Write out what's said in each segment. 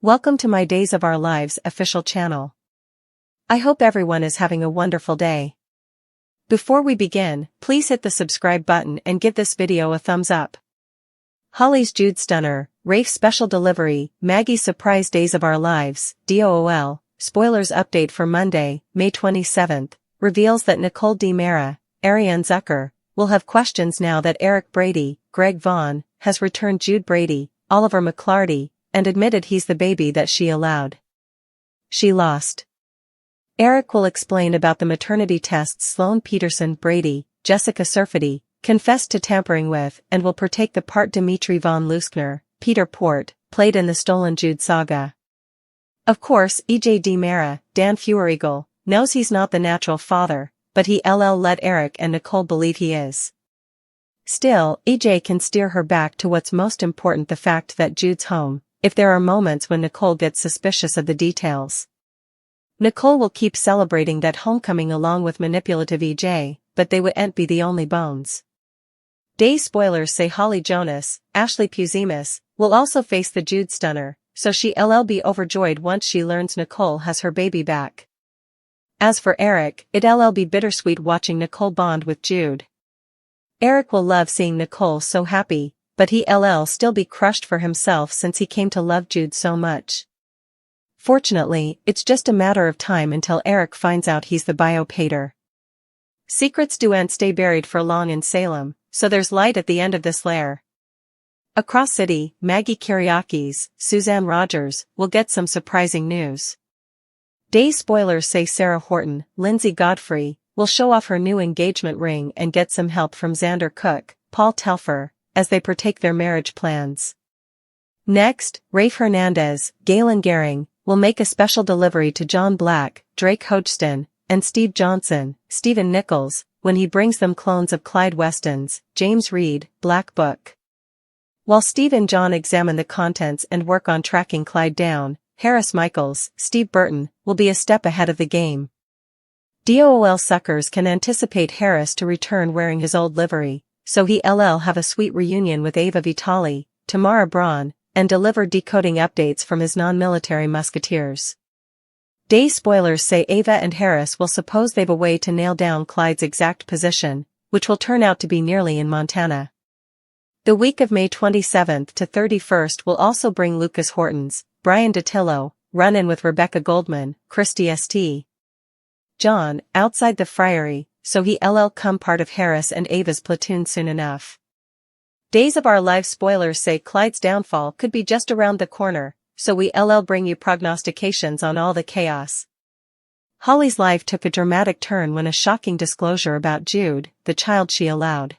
Welcome to my Days of Our Lives official channel. I hope everyone is having a wonderful day. Before we begin, please hit the subscribe button and give this video a thumbs up. Holly's Jude stunner, Rafe special delivery, Maggie's surprise Days of Our Lives, DOOL, spoilers update for Monday, May 27th, reveals that Nicole DiMera, Ariane Zucker, will have questions now that Eric Brady, Greg Vaughn, has returned Jude Brady, Oliver McClarty, and admitted he's the baby that she allowed. She lost. Eric will explain about the maternity tests Sloane Peterson Brady, Jessica Surfety, confessed to tampering with and will partake the part Dimitri von Leuskner, Peter Port, played in the Stolen Jude saga. Of course, EJ DiMera, Dan Feuerigel, knows he's not the natural father, but he let Eric and Nicole believe he is. Still, EJ can steer her back to what's most important, the fact that Jude's home, if there are moments when Nicole gets suspicious of the details. Nicole will keep celebrating that homecoming along with manipulative EJ, but they wouldn't be the only bones. Day spoilers say Holly Jonas, Ashley Puzimis, will also face the Jude stunner, so she'll be overjoyed once she learns Nicole has her baby back. As for Eric, it'll be bittersweet watching Nicole bond with Jude. Eric will love seeing Nicole so happy, but he'll still be crushed for himself since he came to love Jude so much. Fortunately, it's just a matter of time until Eric finds out he's the bio-pater. Secrets don't stay buried for long in Salem, so there's light at the end of this lair. Across city, Maggie Kyriakis, Suzanne Rogers, will get some surprising news. Day spoilers say Sarah Horton, Lindsay Godfrey, will show off her new engagement ring and get some help from Xander Cook, Paul Telfer, as they partake their marriage plans. Next, Rafe Hernandez, Galen Gehring, will make a special delivery to John Black, Drake Hodgson, and Steve Johnson, Stephen Nichols, when he brings them clones of Clyde Weston's James Reed Black Book. While Steve and John examine the contents and work on tracking Clyde down, Harris Michaels, Steve Burton, will be a step ahead of the game. DOOL suckers can anticipate Harris to return wearing his old livery, so he'll have a sweet reunion with Ava Vitale, Tamara Braun, and deliver decoding updates from his non-military musketeers. Day spoilers say Ava and Harris will suppose they've a way to nail down Clyde's exact position, which will turn out to be nearly in Montana. The week of May 27th to 31st will also bring Lucas Horton's, Brian Datillo, run-in with Rebecca Goldman, Christy St. John, outside the friary, so he'll come part of Harris and Ava's platoon soon enough. Days of Our Lives spoilers say Clyde's downfall could be just around the corner, so we'll bring you prognostications on all the chaos. Holly's life took a dramatic turn when a shocking disclosure about Jude, the child she allowed.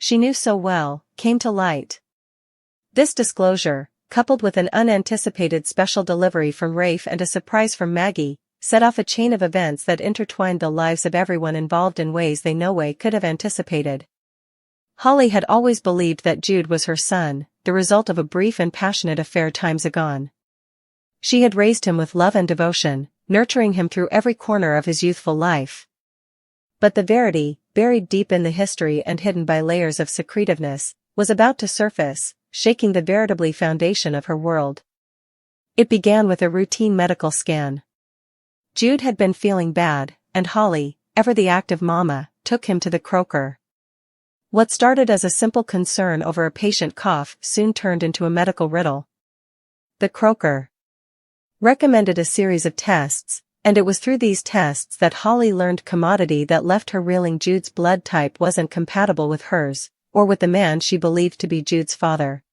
She knew so well, came to light. This disclosure, coupled with an unanticipated special delivery from Rafe and a surprise from Maggie, set off a chain of events that intertwined the lives of everyone involved in ways they no way could have anticipated. Holly had always believed that Jude was her son, the result of a brief and passionate affair times agone. She had raised him with love and devotion, nurturing him through every corner of his youthful life. But the verity, buried deep in the history and hidden by layers of secretiveness, was about to surface, shaking the veritably foundation of her world. It began with a routine medical scan. Jude had been feeling bad, and Holly, ever the active mama, took him to the croaker. What started as a simple concern over a patient cough soon turned into a medical riddle. The croaker recommended a series of tests, and it was through these tests that Holly learned commodity that left her reeling. Jude's blood type wasn't compatible with hers, or with the man she believed to be Jude's father.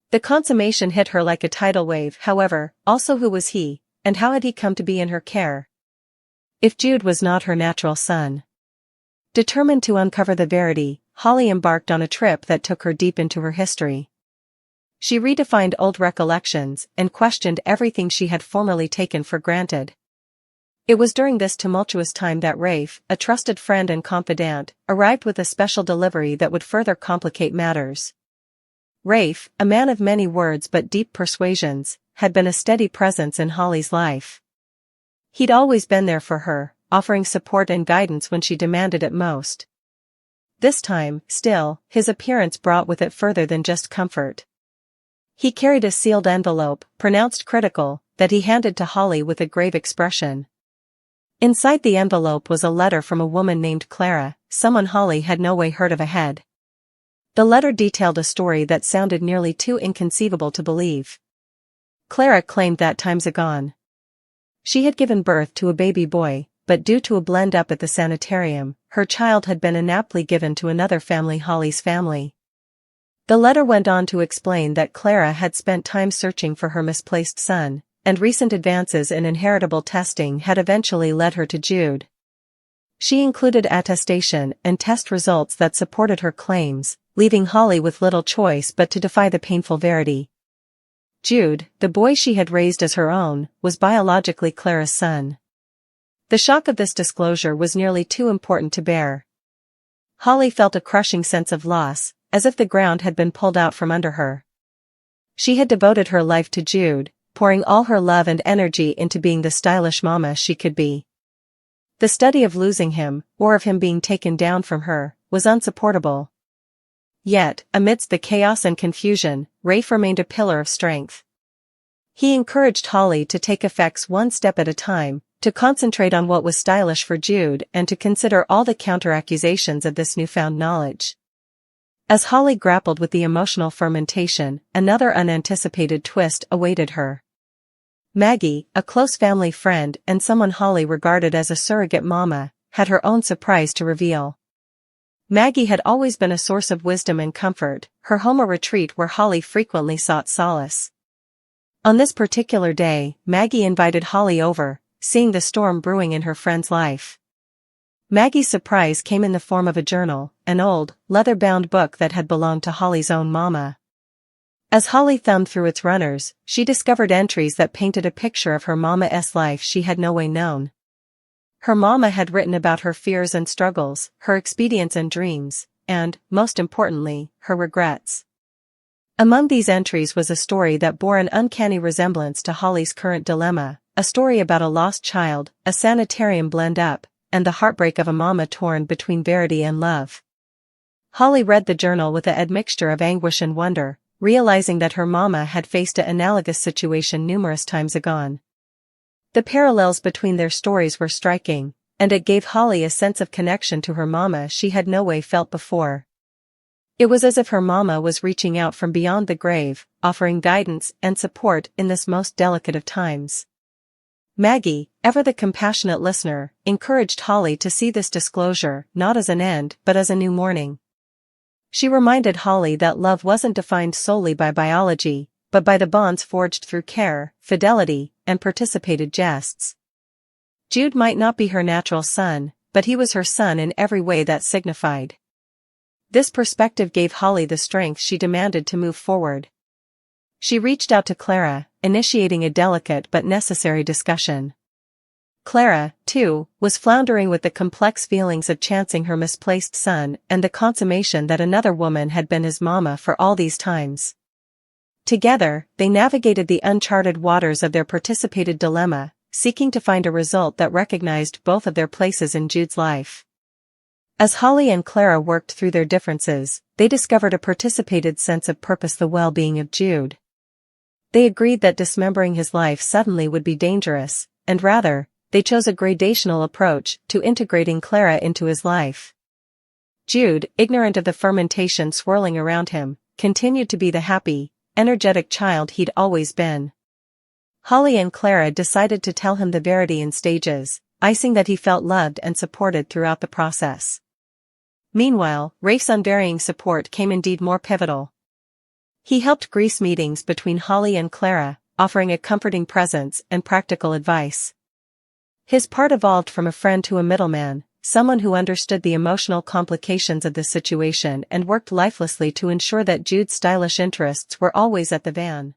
The consummation hit her like a tidal wave. However, also who was he, and how had he come to be in her care? If Jude was not her natural son. Determined to uncover the verity, Holly embarked on a trip that took her deep into her history. She redefined old recollections and questioned everything she had formerly taken for granted. It was during this tumultuous time that Rafe, a trusted friend and confidant, arrived with a special delivery that would further complicate matters. Rafe, a man of many words but deep persuasions, had been a steady presence in Holly's life. He'd always been there for her, offering support and guidance when she demanded it most. This time, still, his appearance brought with it further than just comfort. He carried a sealed envelope, pronounced critical, that he handed to Holly with a grave expression. Inside the envelope was a letter from a woman named Clara, someone Holly had no way heard of ahead. The letter detailed a story that sounded nearly too inconceivable to believe. Clara claimed that times agone, she had given birth to a baby boy, but due to a blend-up at the sanitarium, her child had been inaptly given to another family, Holly's family. The letter went on to explain that Clara had spent time searching for her misplaced son, and recent advances in inheritable testing had eventually led her to Jude. She included attestation and test results that supported her claims, leaving Holly with little choice but to defy the painful verity. Jude, the boy she had raised as her own, was biologically Clara's son. The shock of this disclosure was nearly too important to bear. Holly felt a crushing sense of loss, as if the ground had been pulled out from under her. She had devoted her life to Jude, pouring all her love and energy into being the stylish mama she could be. The study of losing him, or of him being taken down from her, was unsupportable. Yet, amidst the chaos and confusion, Rafe remained a pillar of strength. He encouraged Holly to take effects one step at a time, to concentrate on what was stylish for Jude and to consider all the counter-accusations of this newfound knowledge. As Holly grappled with the emotional fermentation, another unanticipated twist awaited her. Maggie, a close family friend and someone Holly regarded as a surrogate mama, had her own surprise to reveal. Maggie had always been a source of wisdom and comfort, her home a retreat where Holly frequently sought solace. On this particular day, Maggie invited Holly over, seeing the storm brewing in her friend's life. Maggie's surprise came in the form of a journal, an old, leather-bound book that had belonged to Holly's own mama. As Holly thumbed through its runners, she discovered entries that painted a picture of her mama's life she had no way known. Her mama had written about her fears and struggles, her expedients and dreams, and, most importantly, her regrets. Among these entries was a story that bore an uncanny resemblance to Holly's current dilemma, a story about a lost child, a sanitarium blend-up, and the heartbreak of a mama torn between verity and love. Holly read the journal with an admixture of anguish and wonder, realizing that her mama had faced an analogous situation numerous times agone. The parallels between their stories were striking, and it gave Holly a sense of connection to her mama she had no way felt before. It was as if her mama was reaching out from beyond the grave, offering guidance and support in this most delicate of times. Maggie, ever the compassionate listener, encouraged Holly to see this disclosure not as an end but as a new morning. She reminded Holly that love wasn't defined solely by biology, but by the bonds forged through care, fidelity, and participated jests. Jude might not be her natural son, but he was her son in every way that signified. This perspective gave Holly the strength she demanded to move forward. She reached out to Clara, initiating a delicate but necessary discussion. Clara, too, was floundering with the complex feelings of chancing her misplaced son and the consummation that another woman had been his mama for all these times. Together, they navigated the uncharted waters of their participated dilemma, seeking to find a result that recognized both of their places in Jude's life. As Holly and Clara worked through their differences, they discovered a participated sense of purpose: the well-being of Jude. They agreed that dismembering his life suddenly would be dangerous, and rather, they chose a gradational approach to integrating Clara into his life. Jude, ignorant of the fermentation swirling around him, continued to be the happy, energetic child he'd always been. Holly and Clara decided to tell him the verity in stages, icing that he felt loved and supported throughout the process. Meanwhile, Rafe's unvarying support came indeed more pivotal. He helped grease meetings between Holly and Clara, offering a comforting presence and practical advice. His part evolved from a friend to a middleman, someone who understood the emotional complications of the situation and worked lifelessly to ensure that Jude's stylish interests were always at the van.